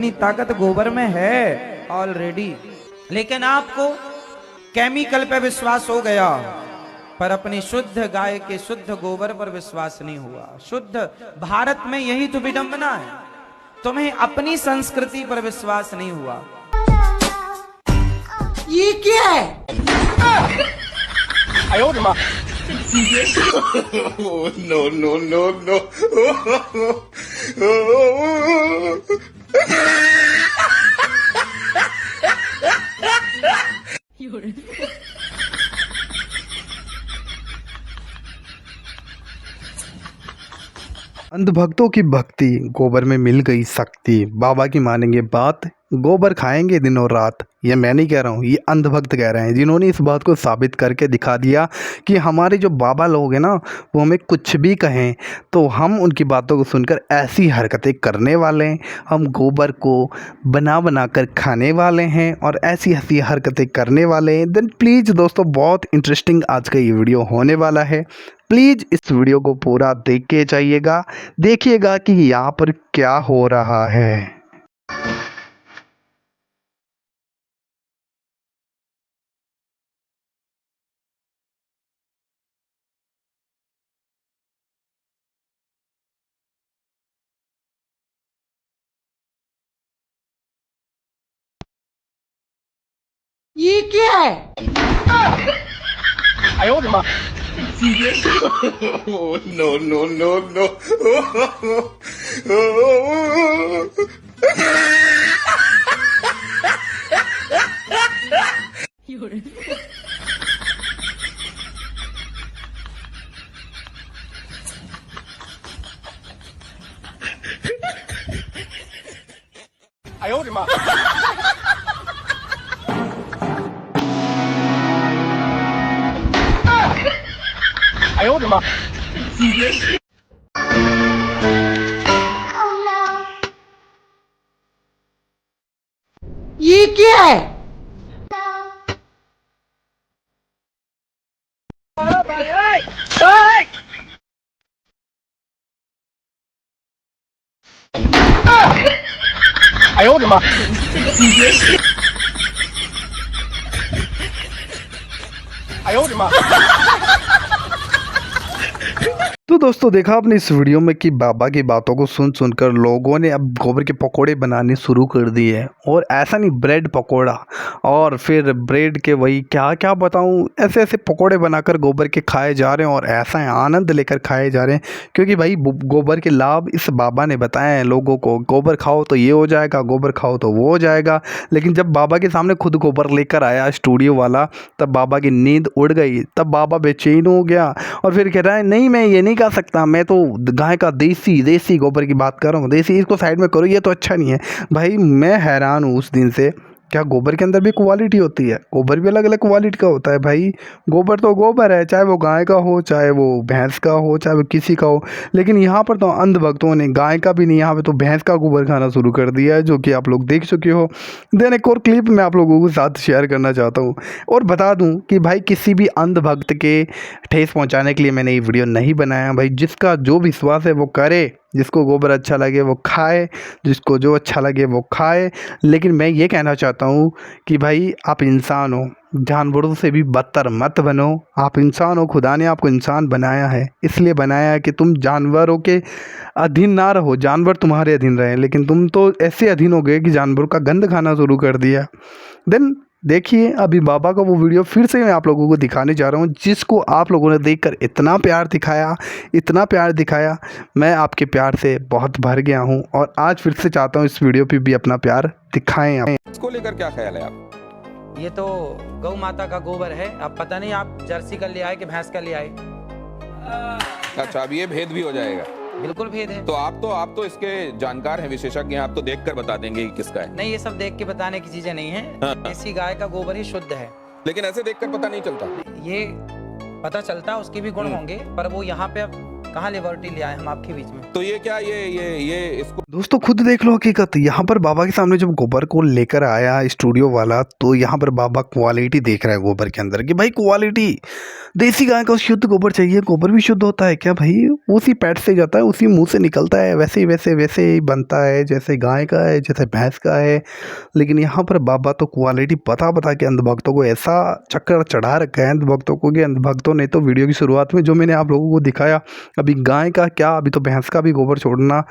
इतनी ताकत गोबर में है ऑलरेडी, लेकिन आपको केमिकल पे विश्वास हो गया, पर अपनी शुद्ध गाय के शुद्ध गोबर पर विश्वास नहीं हुआ। शुद्ध भारत में यही तो विडंबना है, तुम्हें अपनी संस्कृति पर विश्वास नहीं हुआ। ये क्या है? no, no, no, no. अंधभक्तों की भक्ति, गोबर में मिल गई शक्ति। बाबा की मानेंगे बात, गोबर खाएंगे दिन और रात। ये मैं नहीं कह रहा हूँ, ये अंधभक्त कह रहे हैं, जिन्होंने इस बात को साबित करके दिखा दिया कि हमारे जो बाबा लोग हैं ना, वो हमें कुछ भी कहें तो हम उनकी बातों को सुनकर ऐसी हरकतें करने वाले हैं। हम गोबर को बना बना कर खाने वाले हैं और ऐसी ऐसी हरकतें करने वाले हैं। देन प्लीज़ दोस्तों, बहुत इंटरेस्टिंग आज का ये वीडियो होने वाला है। प्लीज़ इस वीडियो को पूरा देख के जाइएगा, देखिएगा कि यहाँ पर क्या हो रहा है। ये क्या है? no, no, no, no. ये क्या है? तो दोस्तों, देखा आपने इस वीडियो में कि बाबा की बातों को सुन सुनकर लोगों ने अब गोबर के पकोड़े बनाने शुरू कर दिए हैं। और ऐसा नहीं, ब्रेड पकोड़ा और फिर ब्रेड के वही क्या क्या बताऊं, ऐसे ऐसे पकोड़े बनाकर गोबर के खाए जा रहे हैं और ऐसा आनंद लेकर खाए जा रहे हैं। क्योंकि भाई गोबर के लाभ इस बाबा ने बताए हैं लोगों को, गोबर खाओ तो ये हो जाएगा, गोबर खाओ तो वो हो जाएगा। लेकिन जब बाबा के सामने खुद गोबर लेकर आया स्टूडियो वाला, तब बाबा की नींद उड़ गई, तब बाबा बेचैन हो गया और फिर कह रहा है नहीं, मैं ये नहीं कर सकता, मैं तो गाय का देसी गोबर की बात कर रहा हूँ, देसी, इसको साइड में करो, ये तो अच्छा नहीं है। भाई मैं हैरान हूँ उस दिन से। क्या गोबर के अंदर भी क्वालिटी होती है? गोबर भी अलग अलग क्वालिटी का होता है भाई। गोबर तो गोबर है, चाहे वो गाय का हो, चाहे वो भैंस का हो, चाहे वो किसी का हो। लेकिन यहाँ पर तो अंधभक्तों ने गाय का भी नहीं, यहाँ पे तो भैंस का गोबर खाना शुरू कर दिया है, जो कि आप लोग देख चुके हो। देन एक और क्लिप मैं आप लोगों के साथ शेयर करना चाहता हूँ और बता दूँ कि भाई किसी भी अंधभक्त के ठेस पहुँचाने के लिए मैंने ये वीडियो नहीं बनाया। भाई जिसका जो विश्वास है वो करे, जिसको गोबर अच्छा लगे वो खाए, जिसको जो अच्छा लगे वो खाए। लेकिन मैं ये कहना चाहता हूँ कि भाई आप इंसान हो, जानवरों से भी बदतर मत बनो। आप इंसान हो, खुदा ने आपको इंसान बनाया है, इसलिए बनाया है कि तुम जानवरों के अधीन ना रहो, जानवर तुम्हारे अधीन रहे। लेकिन तुम तो ऐसे अधीन हो गए कि जानवरों का गंद खाना शुरू कर दिया। देन देखिए, अभी बाबा का वो वीडियो फिर से मैं आप लोगों को दिखाने जा रहा हूँ, जिसको आप लोगों ने देखकर इतना प्यार दिखाया, इतना प्यार दिखाया। मैं आपके प्यार से बहुत भर गया हूँ और आज फिर से चाहता हूँ इस वीडियो पे भी अपना प्यार दिखाएं आप। इसको लेकर क्या ख्याल है आप? ये तो गौ माता का गोबर है। अब पता नहीं आप जर्सी का ले आए कि भैंस का ले आए। अच्छा, अब ये भेद भी हो जाएगा? बिल्कुल भेद है। तो आप तो इसके जानकार हैं, विशेषज्ञ हैं, आप तो देखकर बता देंगे कि किसका है। नहीं, ये सब देख के बताने की चीजें नहीं है। हाँ। देसी गाय का गोबर ही शुद्ध है। लेकिन ऐसे देखकर पता नहीं चलता। ये पता चलता उसके भी गुण होंगे, पर वो यहाँ पे अब कहाँ लिबर्टी ले आए हम आपके बीच में। तो ये क्या ये इसको दोस्तों खुद देख लो हकीकत। यहाँ पर बाबा के सामने जब गोबर को लेकर आया स्टूडियो वाला, तो यहाँ पर बाबा क्वालिटी देख रहा है गोबर के अंदर कि भाई क्वालिटी, देसी गाय का शुद्ध गोबर चाहिए। गोबर भी शुद्ध होता है क्या भाई? उसी पेट से जाता है, उसी मुंह से निकलता है, वैसे ही बनता है जैसे गाय का है, जैसे भैंस का है। लेकिन यहाँ पर बाबा तो क्वालिटी बता के अंधभक्तों को ऐसा चक्कर चढ़ा रखा है अंधभक्तों को कि अंधभक्तों ने तो वीडियो की शुरुआत में जो मैंने आप लोगों को दिखाया, अभी गाय का क्या, अभी तो भैंस का भी गोबर छोड़ना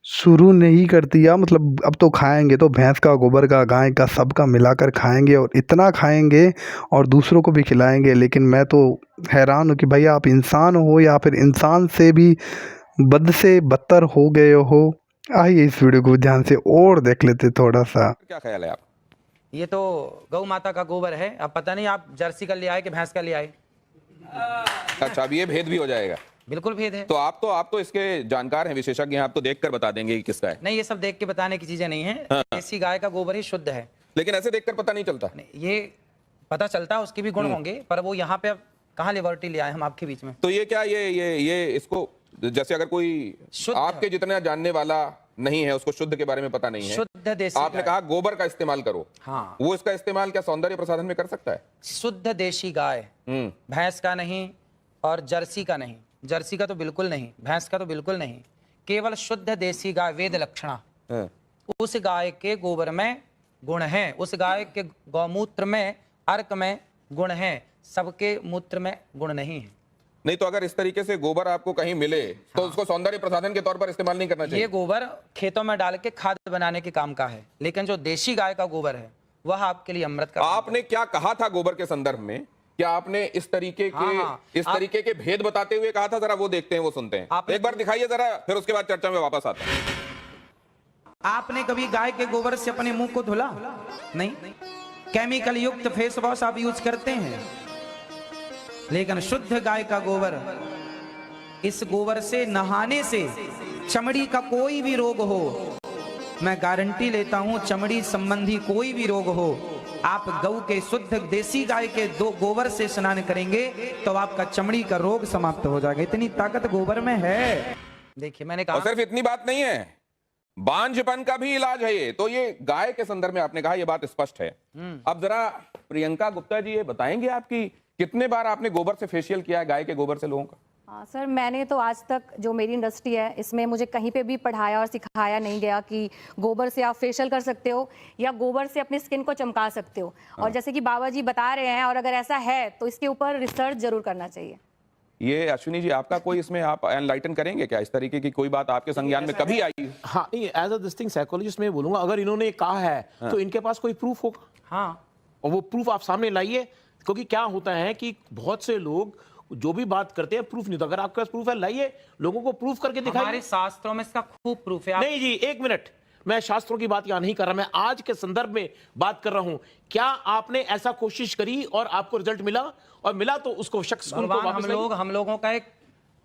शुरू नहीं कर दिया। मतलब अब तो खाएंगे तो भैंस का, गोबर का, गाय का, सबका मिलाकर खाएंगे और इतना खाएंगे और दूसरों को भी खिलाएंगे। लेकिन मैं तो हैरान हूँ कि भाई आप इंसान हो या फिर इंसान से भी बद से बदतर हो गए हो। आइए इस वीडियो को ध्यान से और देख लेते थोड़ा सा। क्या ख्याल है आप? ये तो गौ माता का गोबर है। अब पता नहीं आप जर्सी का ले आए कि भैंस का ले आए। अच्छा, अब ये भेद भी हो जाएगा। बिल्कुल भेद है। तो आप तो इसके जानकार हैं, विशेषज्ञ हैं, आप तो देखकर बता देंगे कि किसका है। नहीं, ये सब देख के बताने की चीजें नहीं है। देसी गाय का गोबर ही शुद्ध है। लेकिन ऐसे देखकर पता नहीं चलता। नहीं, ये पता चलता है उसके भी गुण होंगे, पर वो यहाँ पे अब कहाँ लिबर्टी ले आए हम आपके बीच में। तो ये क्या ये इसको, जैसे अगर कोई शुद्ध आपके जितना जानने वाला नहीं है, उसको शुद्ध के बारे में पता नहीं है, शुद्ध देसी आपने गाय। कहा गोबर का इस्तेमाल करो। हाँ, वो इसका इस्तेमाल क्या सौंदर्य प्रसाधन में कर सकता है? शुद्ध देसी गाय, भैंस का नहीं और जर्सी का नहीं। जर्सी का तो बिल्कुल नहीं, भैंस का तो बिल्कुल नहीं, केवल शुद्ध देसी गाय वेद लक्षणा। हाँ। उस गाय के गोबर में गुण हैं, उस गाय के गौमूत्र में, अर्क में गुण हैं, सबके मूत्र में गुण नहीं है। नहीं तो अगर इस तरीके से गोबर आपको कहीं मिले तो उसको सौंदर्य प्रसाधन के तौर पर इस्तेमाल नहीं करना चाहिए। ये गोबर खेतों में डाल के खाद बनाने के काम का है, लेकिन जो देशी गाय का गोबर है वह आपके लिए अमृत का। आपने क्या कहा था गोबर के संदर्भ में? क्या आपने इस तरीके के तरीके के भेद बताते हुए कहा था? जरा वो देखते हैं, वो सुनते हैं। एक बार दिखाइए जरा, फिर उसके बाद चर्चा में वापस आता है। आपने कभी गाय के गोबर से अपने मुंह को धुला? नहीं। केमिकल युक्त फेस वॉश आप यूज करते हैं, लेकिन शुद्ध गाय का गोबर, इस गोबर से नहाने से चमड़ी का कोई भी रोग हो, मैं गारंटी लेता हूं, चमड़ी संबंधी कोई भी रोग हो, आप गौ के शुद्ध देसी गाय के दो गोबर से स्नान करेंगे तो आपका चमड़ी का रोग समाप्त हो जाएगा। इतनी ताकत गोबर में है। देखिए, मैंने कहा, और सिर्फ इतनी बात नहीं है, बांझपन का भी इलाज है ये। तो ये गाय के संदर्भ में आपने कहा, ये बात स्पष्ट है। अब जरा प्रियंका गुप्ता जी ये बताएंगे आपकी कितने बार आपने गोबर से फेशियल किया है, गाय के गोबर से लोगों का? हाँ सर, मैंने तो आज तक, जो मेरी इंडस्ट्री है इसमें मुझे कहीं पे भी पढ़ाया और सिखाया नहीं गया कि गोबर से आप फेशियल कर सकते हो या गोबर से अपनी स्किन को चमका सकते हो। और जैसे कि बाबा जी बता रहे हैं, और अगर ऐसा है तो इसके ऊपर रिसर्च जरूर करना चाहिए। ये अश्विनी जी, आपका कोई इसमें आप एनलाइटन करेंगे क्या? इस तरीके की कोई बात आपके संज्ञान में कभी आई? हाँ, नहीं, as a this thing psychologist मैं बोलूंगा, अगर इन्होंने कहा है तो इनके पास कोई प्रूफ होगा। हाँ, और वो प्रूफ आप सामने लाइए, क्योंकि क्या होता है कि बहुत से लोग जो भी बात करते हैं प्रूफ नहीं होता। अगर आपके पास प्रूफ है, लाइए, लोगों को प्रूफ करके दिखाइए। हमारे शास्त्रों में इसका खूब प्रूफ है। नहीं जी, एक मिनट, मैं शास्त्रों की बात यहाँ नहीं कर रहा, मैं आज के संदर्भ में बात कर रहा हूं। क्या आपने ऐसा कोशिश करी और आपको रिजल्ट मिला? और मिला तो उसको शख्स को वापस लाइए। हम लोगों का एक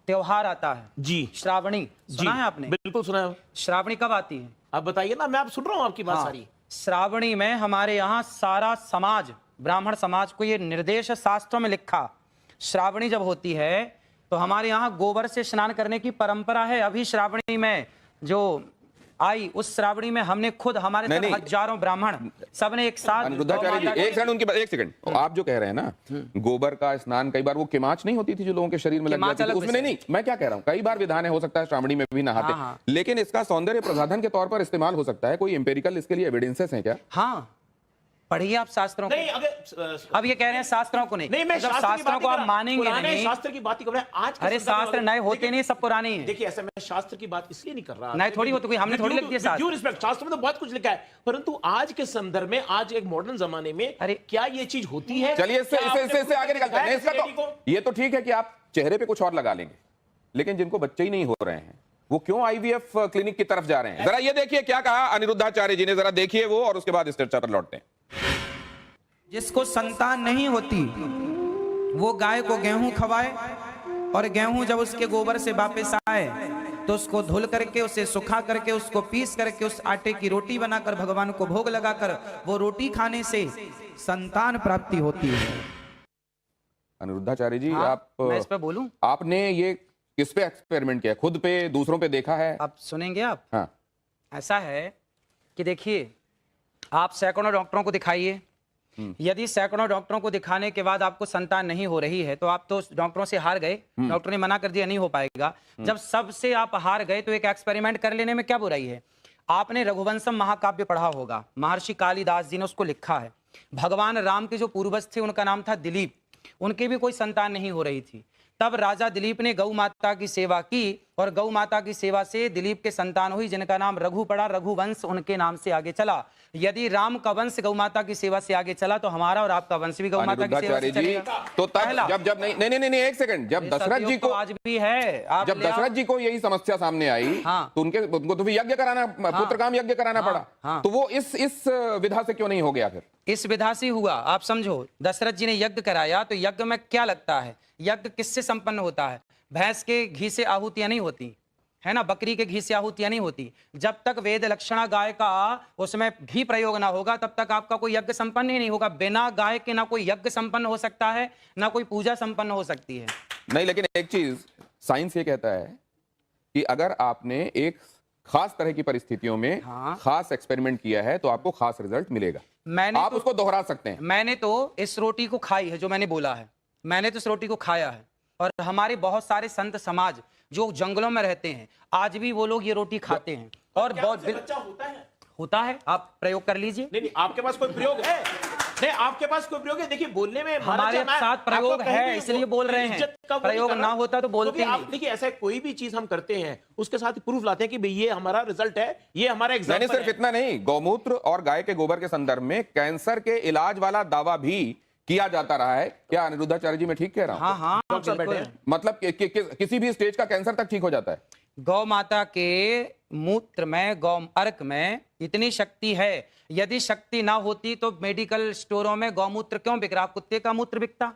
त्योहार आता है जी, श्रावणी, सुना है आपने? बिल्कुल सुना है। श्रावणी कब आती है? आप बताइए ना, मैं आप सुन रहा हूँ आपकी बात सारी। श्रावणी में हमारे यहाँ सारा समाज, ब्राह्मण समाज को ये निर्देश शास्त्रों में लिखा, श्रावणी जब होती है तो हमारे यहाँ गोबर से स्नान करने की परंपरा है। अभी श्रावणी में जो आई, उस श्रावणी में हमने खुद, हमारे साथ हजारों ब्राह्मण सबने एक साथ। अनिरुद्धाचार्य जी, एक सेकंड, उनकी बात, एक सेकंड। तो आप जो कह रहे हैं ना, गोबर का स्नान, कई बार वो किमाच नहीं होती थी जो लोगों के शरीर में लग जाती थी, उसमें नहीं, मैं क्या कह रहा हूँ, कई बार विधान है, हो सकता है श्रावणी में भी नहाते, लेकिन इसका सौंदर्य प्रसाधन के तौर पर इस्तेमाल हो सकता है। कोई एम्पेरिकल इसके लिए एविडेंसेस हैं क्या? हाँ, पढ़िए आप शास्त्रों नहीं, को। अगर अब ये कह रहे हैं शास्त्रों को नहीं, मैं जब शास्त्रों को आप मानेंगे नहीं, शास्त्र की बात ही कर रहे हैं आज। अरे शास्त्र नए होते नहीं, सब पुराने ही हैं। देखिए, ऐसा मैं शास्त्र की बात इसलिए नहीं कर रहा, नहीं थोड़ी होती, कोई हमने थोड़ी लिख दिया शास्त्र। रिस्पेक्ट, शास्त्र में तो बहुत कुछ लिखा है, परंतु आज के संदर्भ में, आज एक मॉडर्न जमाने में, अरे क्या ये चीज होती है? चलिए इससे आगे निकलते हैं। इसका तो ये तो ठीक है कि आप चेहरे पे कुछ और लगा लेंगे, लेकिन जिनको बच्चे ही नहीं हो रहे हैं वो क्यों आईवीएफ क्लिनिक की तरफ जा रहे हैं? जरा ये देखिए क्या कहा अनिरुद्धाचार्य जी ने, जरा देखिए वो, और उसके बाद इस चर्चा पर लौटते हैं। जिसको संतान नहीं होती वो गाय को गेहूं खवाए, और गेहूं जब उसके गोबर से वापस आए तो उसको धुल करके, उसे सुखा करके, उसको पीस करके उस आटे की रोटी बनाकर भगवान को भोग लगाकर, वो रोटी खाने से संतान प्राप्ति होती है। अनिरुद्धाचार्य जी, हाँ, आप, मैं इस पे बोलूं? आपने ये किस पे एक्सपेरिमेंट किया है? खुद पे, दूसरों पे देखा है? अब सुनेंगे आप? हाँ। ऐसा है कि देखिए, आप सैकड़ों डॉक्टरों को दिखाइए, यदि सैकड़ों डॉक्टरों को दिखाने के बाद आपको संतान नहीं हो रही है तो आप तो डॉक्टरों से हार गए, डॉक्टर ने मना कर दिया नहीं हो पाएगा। जब सबसे आप हार गए तो एक एक्सपेरिमेंट कर लेने में क्या बुराई है? आपने रघुवंशम महाकाव्य पढ़ा होगा, महर्षि कालिदास जी ने उसको लिखा है। भगवान राम के जो पूर्वज थे उनका नाम था दिलीप, उनकी भी कोई संतान नहीं हो रही थी। तब राजा दिलीप ने गौ माता की सेवा की और गौ माता की सेवा से दिलीप के संतान हुई जिनका नाम रघु पड़ा, रघुवंश उनके नाम से आगे चला। यदि राम का वंश गौ माता की सेवा से आगे चला तो हमारा और आपका वंश भी गौ माता की सेवा से चलेगा। तो तब जब नहीं एक सेकंड, जब दशरथ जी को आज भी है, आप जब दशरथ जी को यही समस्या सामने आई, हाँ, तो उनको तो भी यज्ञ कराना, पुत्र काम यज्ञ कराना पड़ा। हाँ, तो वो इस विधा से क्यों नहीं हो गया? फिर इस विधा से हुआ। आप समझो, दशरथ जी ने यज्ञ कराया तो यज्ञ में क्या लगता है? यज्ञ किससे संपन्न होता है? भैंस के घी से आहुतियां नहीं होती है ना, बकरी के घी से आहुतियां नहीं होती। जब तक वेद लक्षणा गाय का उसमें घी प्रयोग ना होगा तब तक आपका कोई यज्ञ संपन्न ही नहीं होगा। बिना गाय के ना कोई यज्ञ संपन्न हो सकता है, ना कोई पूजा संपन्न हो सकती है। नहीं, लेकिन एक चीज साइंस ये कहता है कि अगर आपने एक खास तरह की परिस्थितियों में खास एक्सपेरिमेंट किया है तो आपको खास रिजल्ट मिलेगा। आप उसको दोहरा सकते हैं। मैंने तो इस रोटी को खाई है, जो मैंने बोला है, मैंने तो इस रोटी को खाया है। और हमारे बहुत सारे संत समाज जो जंगलों में रहते हैं आज भी वो लोग ये रोटी खाते हैं। और बहुत बच्चा होता है, आप प्रयोग कर लीजिए। नहीं, आपके पास कोई प्रयोग है? नहीं, आपके पास कोई प्रयोग है? देखिए, बोलने में हमारे साथ प्रयोग है इसलिए बोल रहे हैं, प्रयोग ना होता तो बोलते नहीं। आप देखिए, ऐसा कोई भी चीज हम करते हैं उसके साथ प्रूफ लाते हैं कि भाई ये हमारा रिजल्ट है, ये हमारा एग्जाम्पल है। सिर्फ इतना नहीं, गौमूत्र और गाय के गोबर के संदर्भ में कैंसर के इलाज वाला दावा भी किया जाता रहा है। क्या अनिरुद्धाचार्य जी मैं ठीक कह रहा हूं? हाँ हाँ, मतलब किसी भी स्टेज का कैंसर तक ठीक हो जाता है। गौ माता के मूत्र में, गौ अर्क में इतनी शक्ति है। यदि शक्ति ना होती तो मेडिकल स्टोरों में गौमूत्र क्यों बिक रहा? कुत्ते का मूत्र बिकता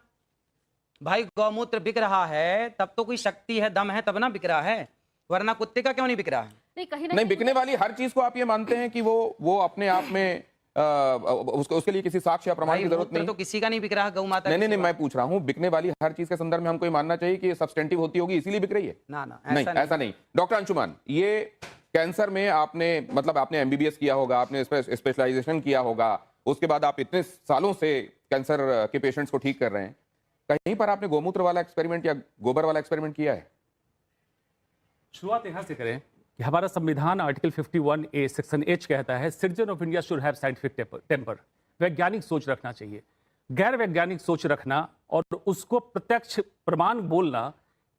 भाई। गौमूत्र बिक रहा है तब तो कोई शक्ति है, दम है, तब ना बिक रहा है, वरना कुत्ते का क्यों नहीं बिक रहा है? नहीं, बिकने वाली हर चीज को आप ये मानते हैं कि वो अपने आप में उसके लिए किसी साक्ष्य या प्रमाण की जरूरत नहीं? तो किसी का नहीं बिक रहा गौ माता। नहीं, मैं पूछ रहा हूं, बिकने वाली हर चीज के संदर्भ में हमको ये मानना चाहिए कि सब्सटेंटिव होती होगी इसीलिए बिक रही है? ना, नहीं, ऐसा नहीं। डॉक्टर अंशुमान, ये कैंसर में आपने एमबीबीएस किया होगा, आपने स्पेशलाइजेशन किया होगा, उसके बाद आप इतने सालों से कैंसर के पेशेंट्स को ठीक कर रहे हैं, कहीं पर आपने गोमूत्र वाला एक्सपेरिमेंट या गोबर वाला एक्सपेरिमेंट किया है? शुरुआत यहां से करें कि हमारा संविधान आर्टिकल 51A सेक्शन H कहता है citizen of India should have scientific temper. वैज्ञानिक सोच रखना चाहिए। गैर वैज्ञानिक सोच रखना और उसको प्रत्यक्ष प्रमाण बोलना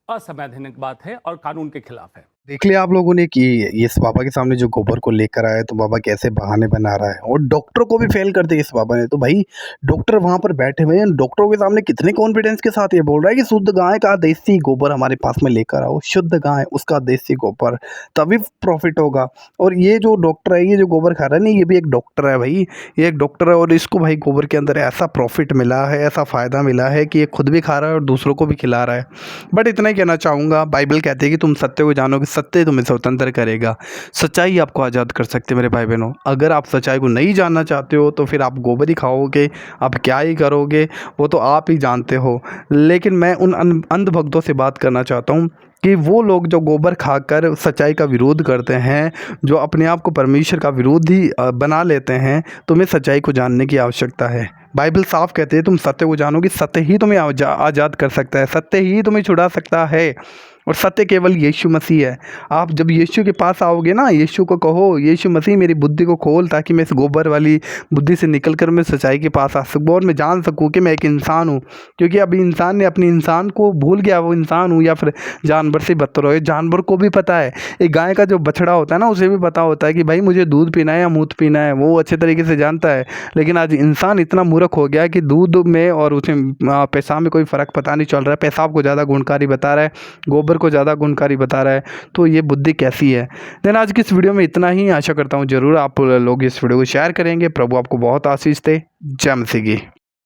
असंवैधानिक बात है और कानून के खिलाफ है। देख लिया आप लोगों ने कि इस बाबा के सामने जो गोबर को लेकर आया तो बाबा कैसे बहाने बना रहा है और डॉक्टर को भी फेल कर दिया इस बाबा ने। तो भाई डॉक्टर वहां पर बैठे हुए हैं, डॉक्टरों के सामने कितने कॉन्फिडेंस के साथ ये बोल रहा है कि शुद्ध गाय का देसी गोबर हमारे पास में लेकर आओ, शुद्ध गाय उसका देसी गोबर, तभी प्रॉफिट होगा। और ये जो डॉक्टर है, ये जो गोबर खा रहा है, नहीं ये भी एक डॉक्टर है भाई, ये एक डॉक्टर है और इसको भाई गोबर के अंदर ऐसा प्रॉफिट मिला है, ऐसा फ़ायदा मिला है कि ये खुद भी खा रहा है और दूसरों को भी खिला रहा है। बट इतना ही कहना चाहूँगा, बाइबल कहती है कि तुम सत्य को जानो, सत्य तुम्हें स्वतंत्र करेगा। सच्चाई आपको आज़ाद कर सकते मेरे भाई बहनों। अगर आप सच्चाई को नहीं जानना चाहते हो तो फिर आप गोबर ही खाओगे, आप क्या ही करोगे वो तो आप ही जानते हो। लेकिन मैं उन अंधभक्तों से बात करना चाहता हूँ कि वो लोग जो गोबर खाकर सच्चाई का विरोध करते हैं, जो अपने आप को परमेश्वर का विरोधी बना लेते हैं, तुम्हें सच्चाई को जानने की आवश्यकता है। बाइबल साफ कहते हैं तुम सत्य को जानोगे, सत्य ही तुम्हें आज़ाद कर सकता है, सत्य ही तुम्हें छुड़ा सकता है और सत्य केवल यीशु मसीह है। आप जब यीशु के पास आओगे ना, यीशु को कहो यीशु मसीह मेरी बुद्धि को खोल ताकि मैं इस गोबर वाली बुद्धि से निकलकर मैं सच्चाई के पास आ सकूँ और मैं जान सकूँ कि मैं एक इंसान हूँ। क्योंकि अभी इंसान ने अपनी इंसान को भूल गया, वो इंसान हूँ या फिर जानवर से बदतर हो। जानवर को भी पता है, एक गाय का जो बछड़ा होता है ना, उसे भी पता होता है कि भाई मुझे दूध पीना है या मूत्र पीना है, वो अच्छे तरीके से जानता है। लेकिन आज इंसान इतना मूर्ख हो गया कि दूध में और उसे पेशाब में कोई फ़र्क पता नहीं चल रहा है। पेशाब को ज़्यादा गुणकारी बता रहा है, गोबर को ज़्यादा गुणकारी बता रहा है। तो ये बुद्धि कैसी है? देन आज की इस वीडियो में इतना ही। आशा करता हूँ ज़रूर आप लोग इस वीडियो को शेयर करेंगे। प्रभु आपको बहुत आशीष दे। जय मसीह की।